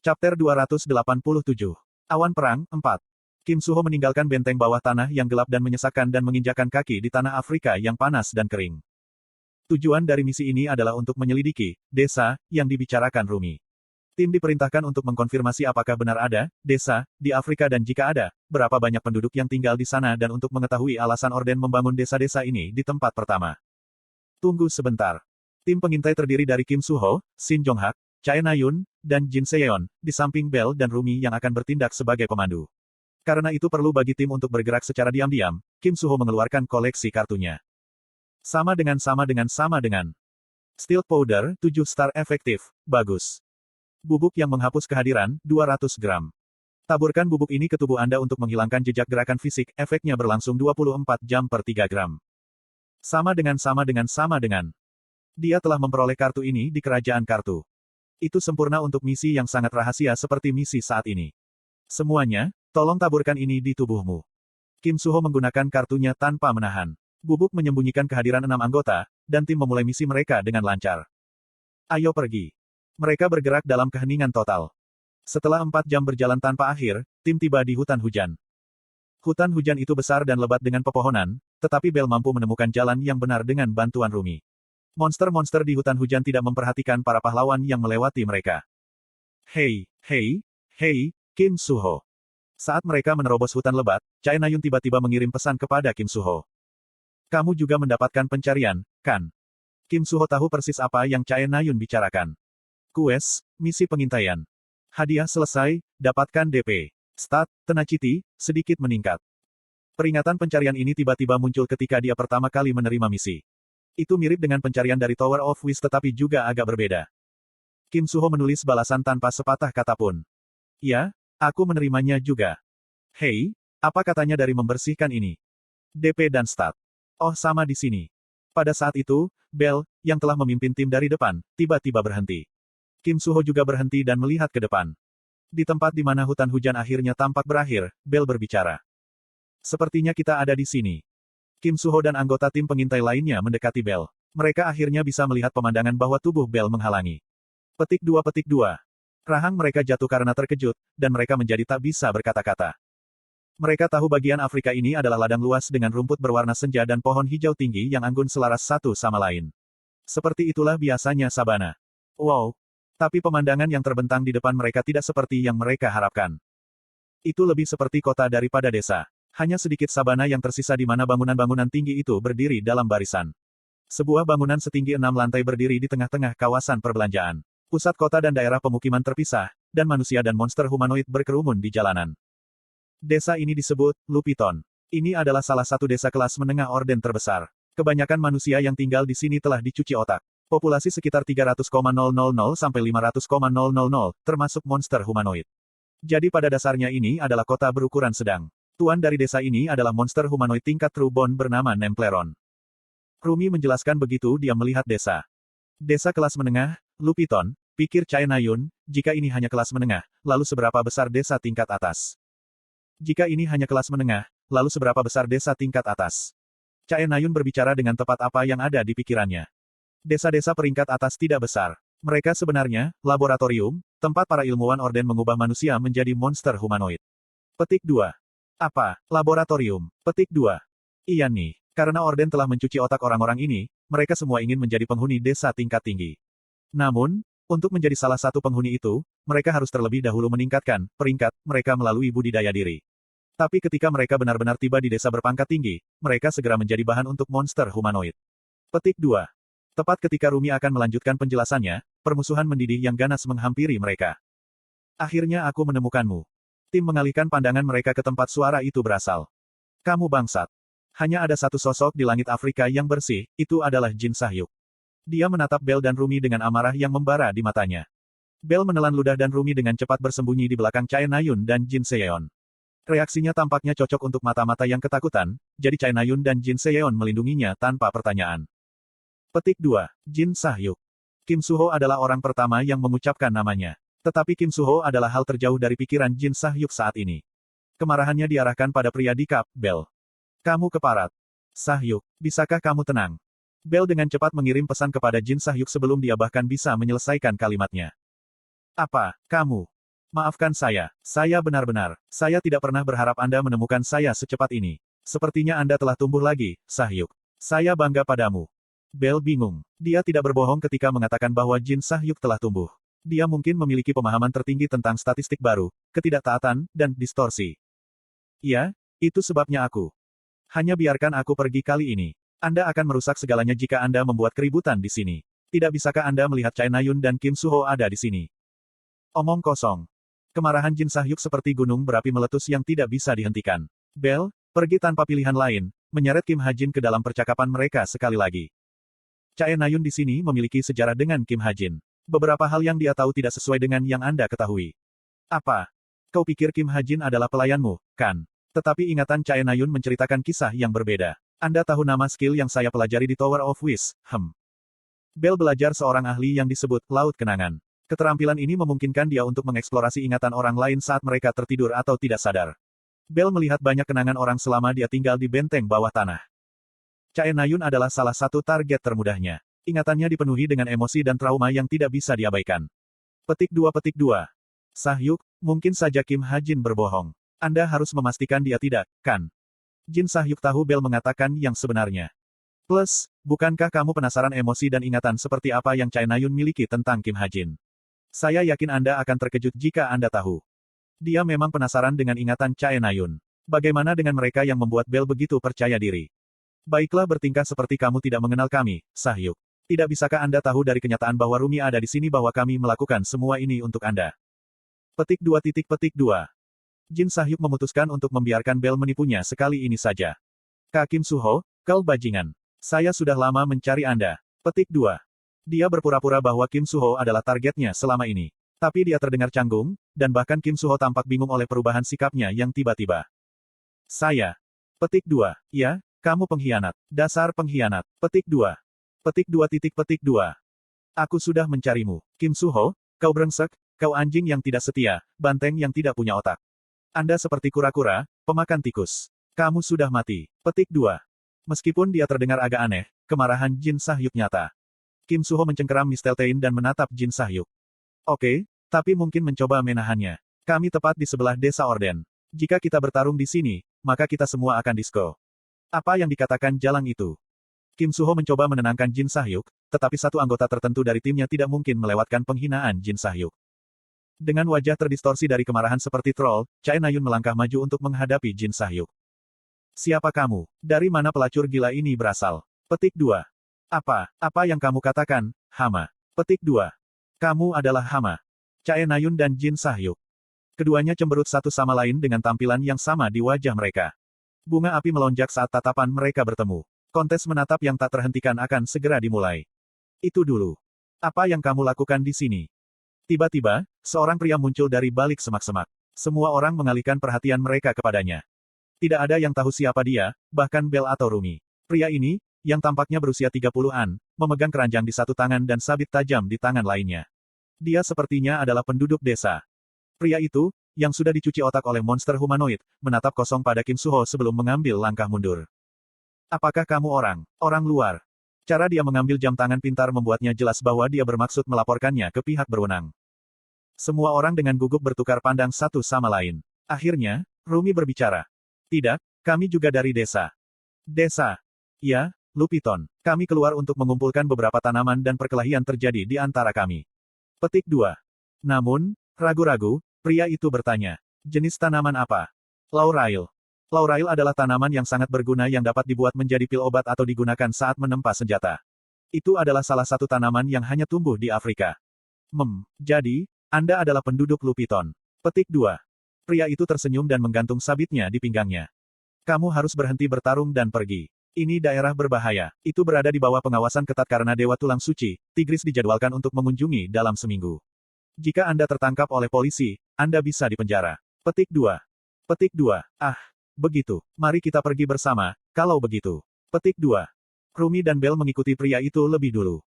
Chapter 287. Awan Perang, 4. Kim Suho meninggalkan benteng bawah tanah yang gelap dan menyesakkan dan menginjakan kaki di tanah Afrika yang panas dan kering. Tujuan dari misi ini adalah untuk menyelidiki desa yang dibicarakan Rumi. Tim diperintahkan untuk mengkonfirmasi apakah benar ada desa di Afrika dan jika ada, berapa banyak penduduk yang tinggal di sana dan untuk mengetahui alasan Orden membangun desa-desa ini di tempat pertama. Tunggu sebentar. Tim pengintai terdiri dari Kim Suho, Shin Jong-hak, Chae Na-yun, dan Jin Se-yeon, di samping Bell dan Rumi yang akan bertindak sebagai pemandu. Karena itu perlu bagi tim untuk bergerak secara diam-diam, Kim Suho mengeluarkan koleksi kartunya. Sama dengan. Steel Powder, 7 star efektif, bagus. Bubuk yang menghapus kehadiran, 200 gram. Taburkan bubuk ini ke tubuh Anda untuk menghilangkan jejak gerakan fisik, efeknya berlangsung 24 jam per 3 gram. Sama dengan. Dia telah memperoleh kartu ini di kerajaan kartu. Itu sempurna untuk misi yang sangat rahasia seperti misi saat ini. Semuanya, tolong taburkan ini di tubuhmu. Kim Suho menggunakan kartunya tanpa menahan. Bubuk menyembunyikan kehadiran 6 anggota, dan tim memulai misi mereka dengan lancar. Ayo pergi. Mereka bergerak dalam keheningan total. Setelah 4 jam berjalan tanpa akhir, tim tiba di hutan hujan. Hutan hujan itu besar dan lebat dengan pepohonan, tetapi Bell mampu menemukan jalan yang benar dengan bantuan Rumi. Monster-monster di hutan hujan tidak memperhatikan para pahlawan yang melewati mereka. Hei, Kim Suho. Saat mereka menerobos hutan lebat, Chae Na-yun tiba-tiba mengirim pesan kepada Kim Suho. Kamu juga mendapatkan pencarian, kan? Kim Suho tahu persis apa yang Chae Na-yun bicarakan. Quest, misi pengintaian. Hadiah selesai, dapatkan DP. Stat, tenacity, sedikit meningkat. Peringatan pencarian ini tiba-tiba muncul ketika dia pertama kali menerima misi. Itu mirip dengan pencarian dari Tower of Wish tetapi juga agak berbeda. Kim Suho menulis balasan tanpa sepatah kata pun. Ya, aku menerimanya juga. Hei, apa katanya dari membersihkan ini? DP dan stat. Oh sama di sini. Pada saat itu, Bell, yang telah memimpin tim dari depan, tiba-tiba berhenti. Kim Suho juga berhenti dan melihat ke depan. Di tempat di mana hutan hujan akhirnya tampak berakhir, Bell berbicara. Sepertinya kita ada di sini. Kim Suho dan anggota tim pengintai lainnya mendekati Bell. Mereka akhirnya bisa melihat pemandangan bahwa tubuh Bell menghalangi. Petik 2. Rahang mereka jatuh karena terkejut, dan mereka menjadi tak bisa berkata-kata. Mereka tahu bagian Afrika ini adalah ladang luas dengan rumput berwarna senja dan pohon hijau tinggi yang anggun selaras satu sama lain. Seperti itulah biasanya sabana. Wow! Tapi pemandangan yang terbentang di depan mereka tidak seperti yang mereka harapkan. Itu lebih seperti kota daripada desa. Hanya sedikit sabana yang tersisa di mana bangunan-bangunan tinggi itu berdiri dalam barisan. Sebuah bangunan setinggi 6 lantai berdiri di tengah-tengah kawasan perbelanjaan. Pusat kota dan daerah pemukiman terpisah, dan manusia dan monster humanoid berkerumun di jalanan. Desa ini disebut Lupiton. Ini adalah salah satu desa kelas menengah orden terbesar. Kebanyakan manusia yang tinggal di sini telah dicuci otak. Populasi sekitar 300,000 sampai 500,000, termasuk monster humanoid. Jadi pada dasarnya ini adalah kota berukuran sedang. Tuan dari desa ini adalah monster humanoid tingkat True Bond bernama Nempleron. Rumi menjelaskan begitu dia melihat desa. Desa kelas menengah, Lupiton, pikir Chae Na-yun, jika ini hanya kelas menengah, lalu seberapa besar desa tingkat atas? Jika ini hanya kelas menengah, lalu seberapa besar desa tingkat atas? Chae Na-yun berbicara dengan tepat apa yang ada di pikirannya. Desa-desa peringkat atas tidak besar. Mereka sebenarnya, laboratorium, tempat para ilmuwan orden mengubah manusia menjadi monster humanoid. Petik 2. Apa, laboratorium? Petik 2. Iya nih, karena Orden telah mencuci otak orang-orang ini, mereka semua ingin menjadi penghuni desa tingkat tinggi. Namun, untuk menjadi salah satu penghuni itu, mereka harus terlebih dahulu meningkatkan peringkat mereka melalui budidaya diri. Tapi ketika mereka benar-benar tiba di desa berpangkat tinggi, mereka segera menjadi bahan untuk monster humanoid. Petik 2. Tepat ketika Rumi akan melanjutkan penjelasannya, permusuhan mendidih yang ganas menghampiri mereka. Akhirnya aku menemukanmu. Tim mengalihkan pandangan mereka ke tempat suara itu berasal. Kamu bangsat. Hanya ada satu sosok di langit Afrika yang bersih, itu adalah Jin Sahyuk. Dia menatap Bell dan Rumi dengan amarah yang membara di matanya. Bell menelan ludah dan Rumi dengan cepat bersembunyi di belakang Chae Na-yun dan Jin Se-yeon. Reaksinya tampaknya cocok untuk mata-mata yang ketakutan, jadi Chae Na-yun dan Jin Se-yeon melindunginya tanpa pertanyaan. Petik 2. Jin Sahyuk. Kim Suho adalah orang pertama yang mengucapkan namanya. Tetapi Kim Suho adalah hal terjauh dari pikiran Jin Sahyuk saat ini. Kemarahannya diarahkan pada pria di kap, Bell. Kamu keparat. Sahyuk, bisakah kamu tenang? Bell dengan cepat mengirim pesan kepada Jin Sahyuk sebelum dia bahkan bisa menyelesaikan kalimatnya. Apa, kamu? Maafkan saya tidak pernah berharap Anda menemukan saya secepat ini. Sepertinya Anda telah tumbuh lagi, Sahyuk. Saya bangga padamu. Bell bingung. Dia tidak berbohong ketika mengatakan bahwa Jin Sahyuk telah tumbuh. Dia mungkin memiliki pemahaman tertinggi tentang statistik baru, ketidaktaatan, dan distorsi. Ya, itu sebabnya aku. Hanya biarkan aku pergi kali ini. Anda akan merusak segalanya jika Anda membuat keributan di sini. Tidak bisakah Anda melihat Chai Na-yun dan Kim Suho ada di sini? Omong kosong. Kemarahan Jin Sahyuk seperti gunung berapi meletus yang tidak bisa dihentikan. Bell, pergi tanpa pilihan lain, menyeret Kim Ha-jin ke dalam percakapan mereka sekali lagi. Chai Na-yun di sini memiliki sejarah dengan Kim Ha-jin. Beberapa hal yang dia tahu tidak sesuai dengan yang Anda ketahui. Apa? Kau pikir Kim Ha-jin adalah pelayanmu, kan? Tetapi ingatan Chai Na-yun menceritakan kisah yang berbeda. Anda tahu nama skill yang saya pelajari di Tower of Wish, Bell belajar seorang ahli yang disebut Laut Kenangan. Keterampilan ini memungkinkan dia untuk mengeksplorasi ingatan orang lain saat mereka tertidur atau tidak sadar. Bell melihat banyak kenangan orang selama dia tinggal di benteng bawah tanah. Chai Na-yun adalah salah satu target termudahnya. Ingatannya dipenuhi dengan emosi dan trauma yang tidak bisa diabaikan. Petik 2. Sahyuk, mungkin saja Kim Ha-jin berbohong. Anda harus memastikan dia tidak, kan? Jin Sahyuk tahu Bell mengatakan yang sebenarnya. Plus, bukankah kamu penasaran emosi dan ingatan seperti apa yang Chai Na-yun miliki tentang Kim Ha-jin? Saya yakin Anda akan terkejut jika Anda tahu. Dia memang penasaran dengan ingatan Chai Na-yun. Bagaimana dengan mereka yang membuat Bell begitu percaya diri? Baiklah bertingkah seperti kamu tidak mengenal kami, Sahyuk. Tidak bisakah Anda tahu dari kenyataan bahwa Rumi ada di sini bahwa kami melakukan semua ini untuk Anda? Petik 2. Jin Sahyuk memutuskan untuk membiarkan Bell menipunya sekali ini saja. Kak Kim Suho, kau bajingan. Saya sudah lama mencari Anda. Petik 2. Dia berpura-pura bahwa Kim Suho adalah targetnya selama ini. Tapi dia terdengar canggung, dan bahkan Kim Suho tampak bingung oleh perubahan sikapnya yang tiba-tiba. Petik 2. Ya, kamu pengkhianat. Dasar pengkhianat. Petik 2. Aku sudah mencarimu. Kim Suho, kau brengsek, kau anjing yang tidak setia, banteng yang tidak punya otak. Anda seperti kura-kura, pemakan tikus. Kamu sudah mati. Petik 2. Meskipun dia terdengar agak aneh, kemarahan Jin Sahyuk nyata. Kim Suho mencengkeram Misteltein dan menatap Jin Sahyuk. Oke, tapi mungkin mencoba menahannya. Kami tepat di sebelah desa Orden. Jika kita bertarung di sini, maka kita semua akan disko. Apa yang dikatakan Jalang itu? Kim Suho mencoba menenangkan Jin Sahyuk, tetapi satu anggota tertentu dari timnya tidak mungkin melewatkan penghinaan Jin Sahyuk. Dengan wajah terdistorsi dari kemarahan seperti troll, Chai Na-yun melangkah maju untuk menghadapi Jin Sahyuk. Siapa kamu? Dari mana pelacur gila ini berasal? Petik 2. Apa yang kamu katakan, hama? Petik 2. Kamu adalah hama. Chai Na-yun dan Jin Sahyuk. Keduanya cemberut satu sama lain dengan tampilan yang sama di wajah mereka. Bunga api melonjak saat tatapan mereka bertemu. Kontes menatap yang tak terhentikan akan segera dimulai. Itu dulu. Apa yang kamu lakukan di sini? Tiba-tiba, seorang pria muncul dari balik semak-semak. Semua orang mengalihkan perhatian mereka kepadanya. Tidak ada yang tahu siapa dia, bahkan Bell atau Rumi. Pria ini, yang tampaknya berusia 30-an, memegang keranjang di satu tangan dan sabit tajam di tangan lainnya. Dia sepertinya adalah penduduk desa. Pria itu, yang sudah dicuci otak oleh monster humanoid, menatap kosong pada Kim Suho sebelum mengambil langkah mundur. Apakah kamu orang luar? Cara dia mengambil jam tangan pintar membuatnya jelas bahwa dia bermaksud melaporkannya ke pihak berwenang. Semua orang dengan gugup bertukar pandang satu sama lain. Akhirnya, Rumi berbicara. Tidak, kami juga dari desa. Desa? Ya, Lupiton. Kami keluar untuk mengumpulkan beberapa tanaman dan perkelahian terjadi di antara kami. Petik 2. Namun, ragu-ragu, pria itu bertanya. Jenis tanaman apa? Laurel. Laurel adalah tanaman yang sangat berguna yang dapat dibuat menjadi pil obat atau digunakan saat menempa senjata. Itu adalah salah satu tanaman yang hanya tumbuh di Afrika. Jadi, Anda adalah penduduk Lupiton. Petik 2. Pria itu tersenyum dan menggantung sabitnya di pinggangnya. Kamu harus berhenti bertarung dan pergi. Ini daerah berbahaya. Itu berada di bawah pengawasan ketat karena Dewa Tulang Suci. Tigris dijadwalkan untuk mengunjungi dalam seminggu. Jika Anda tertangkap oleh polisi, Anda bisa dipenjara. Petik 2. Begitu. Mari kita pergi bersama, kalau begitu. Petik 2. Rumi dan Bell mengikuti pria itu lebih dulu.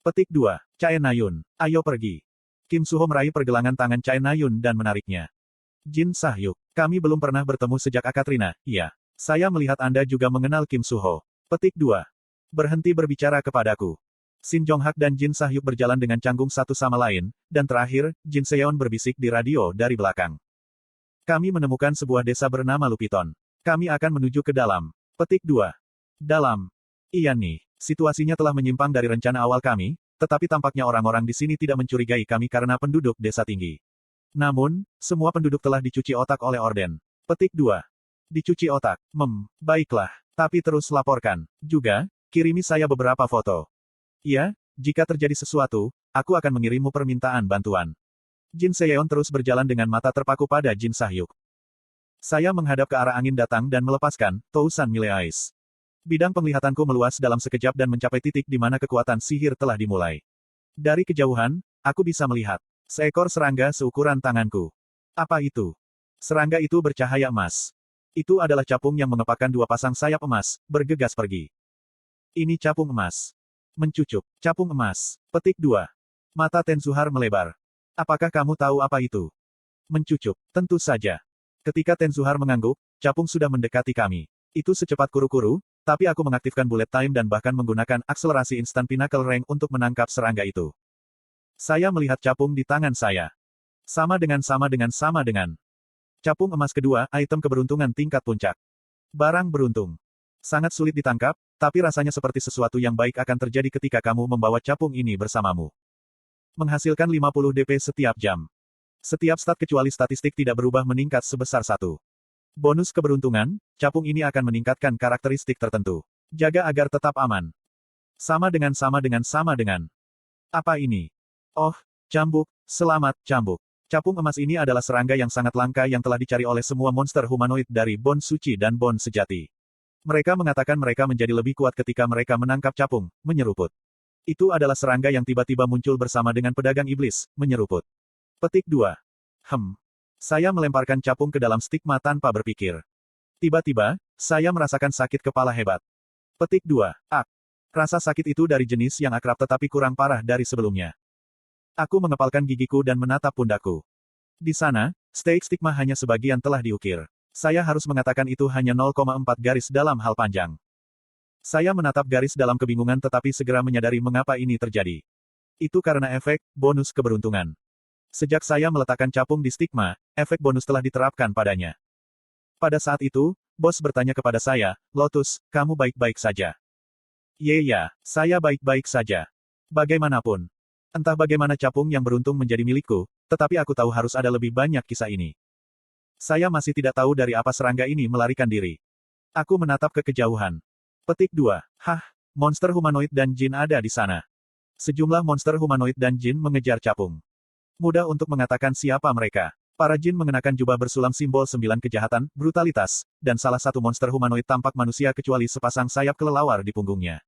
Petik 2. Chai Na-yun, ayo pergi. Kim Suho meraih pergelangan tangan Chai Na-yun dan menariknya. Jin Sahyuk, kami belum pernah bertemu sejak Akatrina, iya. Saya melihat Anda juga mengenal Kim Suho. Petik 2. Berhenti berbicara kepadaku. Shin Jong-hak dan Jin Sah-hyuk berjalan dengan canggung satu sama lain, dan terakhir, Jin Seon berbisik di radio dari belakang. Kami menemukan sebuah desa bernama Lupiton. Kami akan menuju ke dalam. Petik 2. Dalam. Iya nih, situasinya telah menyimpang dari rencana awal kami, tetapi tampaknya orang-orang di sini tidak mencurigai kami karena penduduk desa tinggi. Namun, semua penduduk telah dicuci otak oleh Orden. Petik 2. Dicuci otak. Baiklah. Tapi terus laporkan. Juga, kirimi saya beberapa foto. Ya, jika terjadi sesuatu, aku akan mengirimmu permintaan bantuan. Jin Seon terus berjalan dengan mata terpaku pada Jin Sah-hyuk. Saya menghadap ke arah angin datang dan melepaskan, Tousan Mileais. Bidang penglihatanku meluas dalam sekejap dan mencapai titik di mana kekuatan sihir telah dimulai. Dari kejauhan, aku bisa melihat seekor serangga seukuran tanganku. Apa itu? Serangga itu bercahaya emas. Itu adalah capung yang mengepakkan dua pasang sayap emas, bergegas pergi. Ini capung emas. Mencucuk. Capung emas. Petik 2. Mata Tenzuhar melebar. Apakah kamu tahu apa itu? Mencucuk. Tentu saja. Ketika Tenzuhar mengangguk, capung sudah mendekati kami. Itu secepat kuru-kuru, tapi aku mengaktifkan bullet time dan bahkan menggunakan akselerasi instan Pinnacle Rank untuk menangkap serangga itu. Saya melihat capung di tangan saya. Sama dengan. Capung emas kedua, item keberuntungan tingkat puncak. Barang beruntung. Sangat sulit ditangkap, tapi rasanya seperti sesuatu yang baik akan terjadi ketika kamu membawa capung ini bersamamu. Menghasilkan 50 DP setiap jam. Setiap stat kecuali statistik tidak berubah meningkat sebesar 1. Bonus keberuntungan, capung ini akan meningkatkan karakteristik tertentu. Jaga agar tetap aman. Sama dengan. Apa ini? Oh, cambuk, selamat, cambuk. Capung emas ini adalah serangga yang sangat langka yang telah dicari oleh semua monster humanoid dari Bon Suci dan Bon Sejati. Mereka mengatakan mereka menjadi lebih kuat ketika mereka menangkap capung, menyeruput. Itu adalah serangga yang tiba-tiba muncul bersama dengan pedagang iblis, menyeruput. Petik 2. Saya melemparkan capung ke dalam stigma tanpa berpikir. Tiba-tiba, saya merasakan sakit kepala hebat. Petik 2. Rasa sakit itu dari jenis yang akrab tetapi kurang parah dari sebelumnya. Aku mengepalkan gigiku dan menatap pundakku. Di sana, stake stigma hanya sebagian telah diukir. Saya harus mengatakan itu hanya 0,4 garis dalam hal panjang. Saya menatap garis dalam kebingungan tetapi segera menyadari mengapa ini terjadi. Itu karena efek bonus keberuntungan. Sejak saya meletakkan capung di stigma, efek bonus telah diterapkan padanya. Pada saat itu, bos bertanya kepada saya, Lotus, kamu baik-baik saja? Ya, saya baik-baik saja. Bagaimanapun. Entah bagaimana capung yang beruntung menjadi milikku, tetapi aku tahu harus ada lebih banyak kisah ini. Saya masih tidak tahu dari apa serangga ini melarikan diri. Aku menatap ke kejauhan. Petik 2. Monster humanoid dan jin ada di sana. Sejumlah monster humanoid dan jin mengejar capung. Mudah untuk mengatakan siapa mereka. Para jin mengenakan jubah bersulam simbol 9 kejahatan, brutalitas, dan salah satu monster humanoid tampak manusia kecuali sepasang sayap kelelawar di punggungnya.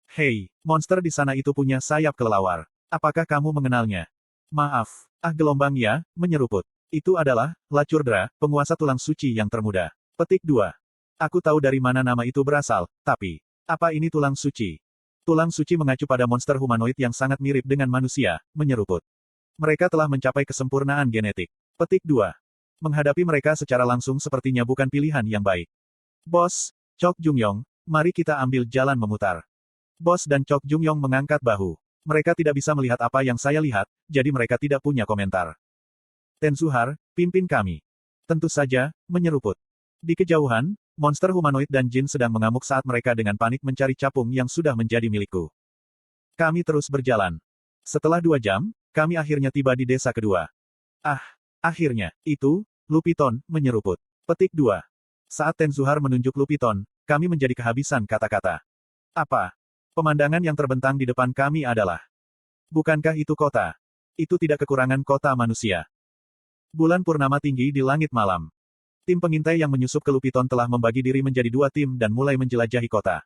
Hei, monster di sana itu punya sayap kelelawar. Apakah kamu mengenalnya? Maaf. Gelombang ya, menyeruput. Itu adalah, Lacurdra, penguasa tulang suci yang termuda. Petik 2. Aku tahu dari mana nama itu berasal, tapi, apa ini tulang suci? Tulang suci mengacu pada monster humanoid yang sangat mirip dengan manusia, menyeruput. Mereka telah mencapai kesempurnaan genetik. Petik 2. Menghadapi mereka secara langsung sepertinya bukan pilihan yang baik. Bos, Chok Jungyong, mari kita ambil jalan memutar. Bos dan Chok Jungyong mengangkat bahu. Mereka tidak bisa melihat apa yang saya lihat, jadi mereka tidak punya komentar. Tenzuhar, pimpin kami. Tentu saja, menyeruput. Di kejauhan, monster humanoid dan jin sedang mengamuk saat mereka dengan panik mencari capung yang sudah menjadi milikku. Kami terus berjalan. Setelah 2 jam, kami akhirnya tiba di desa kedua. Akhirnya, itu, Lupiton, menyeruput. Petik 2. Saat Tenzuhar menunjuk Lupiton, kami menjadi kehabisan kata-kata. Apa? Pemandangan yang terbentang di depan kami adalah. Bukankah itu kota? Itu tidak kekurangan kota manusia. Bulan purnama tinggi di langit malam. Tim pengintai yang menyusup ke Lupiton telah membagi diri menjadi 2 tim dan mulai menjelajahi kota.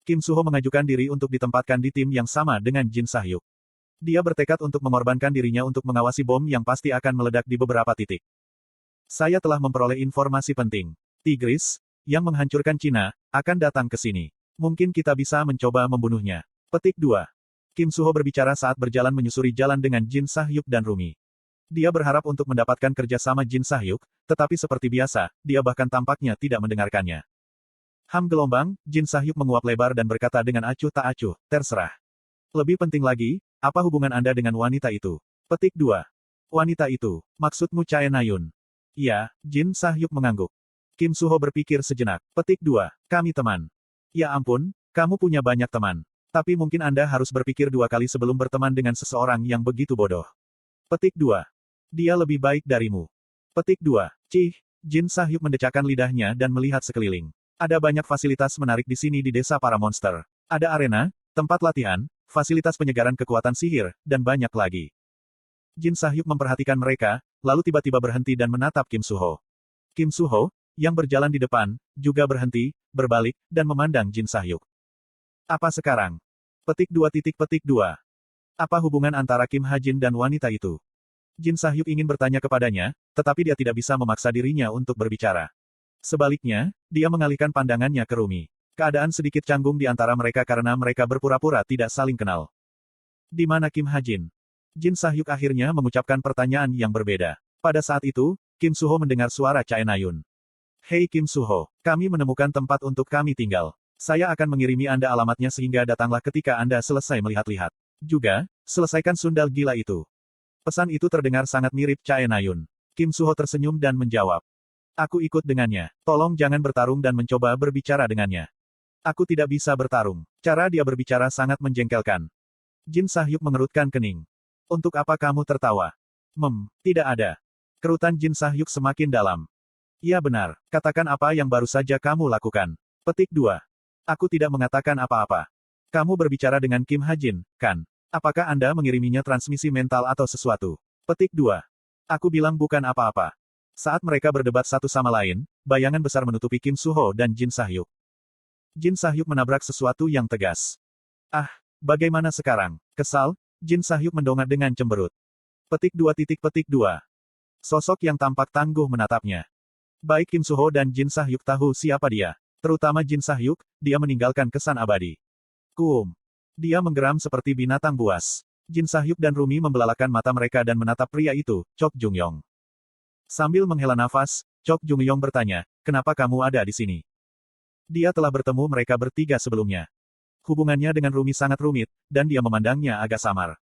Kim Suho mengajukan diri untuk ditempatkan di tim yang sama dengan Jin Sah-hyuk. Dia bertekad untuk mengorbankan dirinya untuk mengawasi bom yang pasti akan meledak di beberapa titik. Saya telah memperoleh informasi penting. Tigris, yang menghancurkan Cina, akan datang ke sini. Mungkin kita bisa mencoba membunuhnya. Petik 2. Kim Suho berbicara saat berjalan menyusuri jalan dengan Jin Sah-hyuk dan Rumi. Dia berharap untuk mendapatkan kerjasama Jin Sah-hyuk, tetapi seperti biasa, dia bahkan tampaknya tidak mendengarkannya. Gelombang, Jin Sah-hyuk menguap lebar dan berkata dengan acuh tak acuh, terserah. Lebih penting lagi, apa hubungan Anda dengan wanita itu? Petik 2. Wanita itu, maksudmu Chae Na-yun? Iya, Jin Sah-hyuk mengangguk. Kim Suho berpikir sejenak. Petik 2. Kami teman. Ya ampun, kamu punya banyak teman. Tapi mungkin Anda harus berpikir 2 kali sebelum berteman dengan seseorang yang begitu bodoh. Petik 2. Dia lebih baik darimu. Petik 2. Cih, Jin Sah-hyuk mendecakkan lidahnya dan melihat sekeliling. Ada banyak fasilitas menarik di sini di desa para monster. Ada arena, tempat latihan, fasilitas penyegaran kekuatan sihir, dan banyak lagi. Jin Sah-hyuk memperhatikan mereka, lalu tiba-tiba berhenti dan menatap Kim Suho. Kim Suho, yang berjalan di depan, juga berhenti, berbalik, dan memandang Jin Sah-hyuk. Apa sekarang? Petik 2. Apa hubungan antara Kim Ha-jin dan wanita itu? Jin Sah-hyuk ingin bertanya kepadanya, tetapi dia tidak bisa memaksa dirinya untuk berbicara. Sebaliknya, dia mengalihkan pandangannya ke Rumi. Keadaan sedikit canggung di antara mereka karena mereka berpura-pura tidak saling kenal. Di mana Kim Ha-jin? Jin Sah-hyuk akhirnya mengucapkan pertanyaan yang berbeda. Pada saat itu, Kim Suho mendengar suara Chae Na-yun. Hei Kim Suho, kami menemukan tempat untuk kami tinggal. Saya akan mengirimi Anda alamatnya sehingga datanglah ketika Anda selesai melihat-lihat. Juga, selesaikan sundal gila itu. Pesan itu terdengar sangat mirip Chae Na-yun. Kim Suho tersenyum dan menjawab. Aku ikut dengannya. Tolong jangan bertarung dan mencoba berbicara dengannya. Aku tidak bisa bertarung. Cara dia berbicara sangat menjengkelkan. Jin Sah-hyuk mengerutkan kening. Untuk apa kamu tertawa? Tidak ada. Kerutan Jin Sah-hyuk semakin dalam. Iya benar, katakan apa yang baru saja kamu lakukan. Petik 2. Aku tidak mengatakan apa-apa. Kamu berbicara dengan Kim Ha-jin, kan? Apakah Anda mengiriminya transmisi mental atau sesuatu? Petik 2. Aku bilang bukan apa-apa. Saat mereka berdebat satu sama lain, bayangan besar menutupi Kim Suho dan Jin Sah-hyuk. Jin Sah-hyuk menabrak sesuatu yang tegas. Ah, bagaimana sekarang? Kesal, Jin Sah-hyuk mendongak dengan cemberut. Petik 2. Sosok yang tampak tangguh menatapnya. Baik Kim Suho dan Jin Sah-hyuk tahu siapa dia. Terutama Jin Sah-hyuk, dia meninggalkan kesan abadi. Dia menggeram seperti binatang buas. Jin Sah-hyuk dan Rumi membelalakan mata mereka dan menatap pria itu, Chok Jung-yong. Sambil menghela nafas, Chok Jung-yong bertanya, kenapa kamu ada di sini? Dia telah bertemu mereka bertiga sebelumnya. Hubungannya dengan Rumi sangat rumit, dan dia memandangnya agak samar.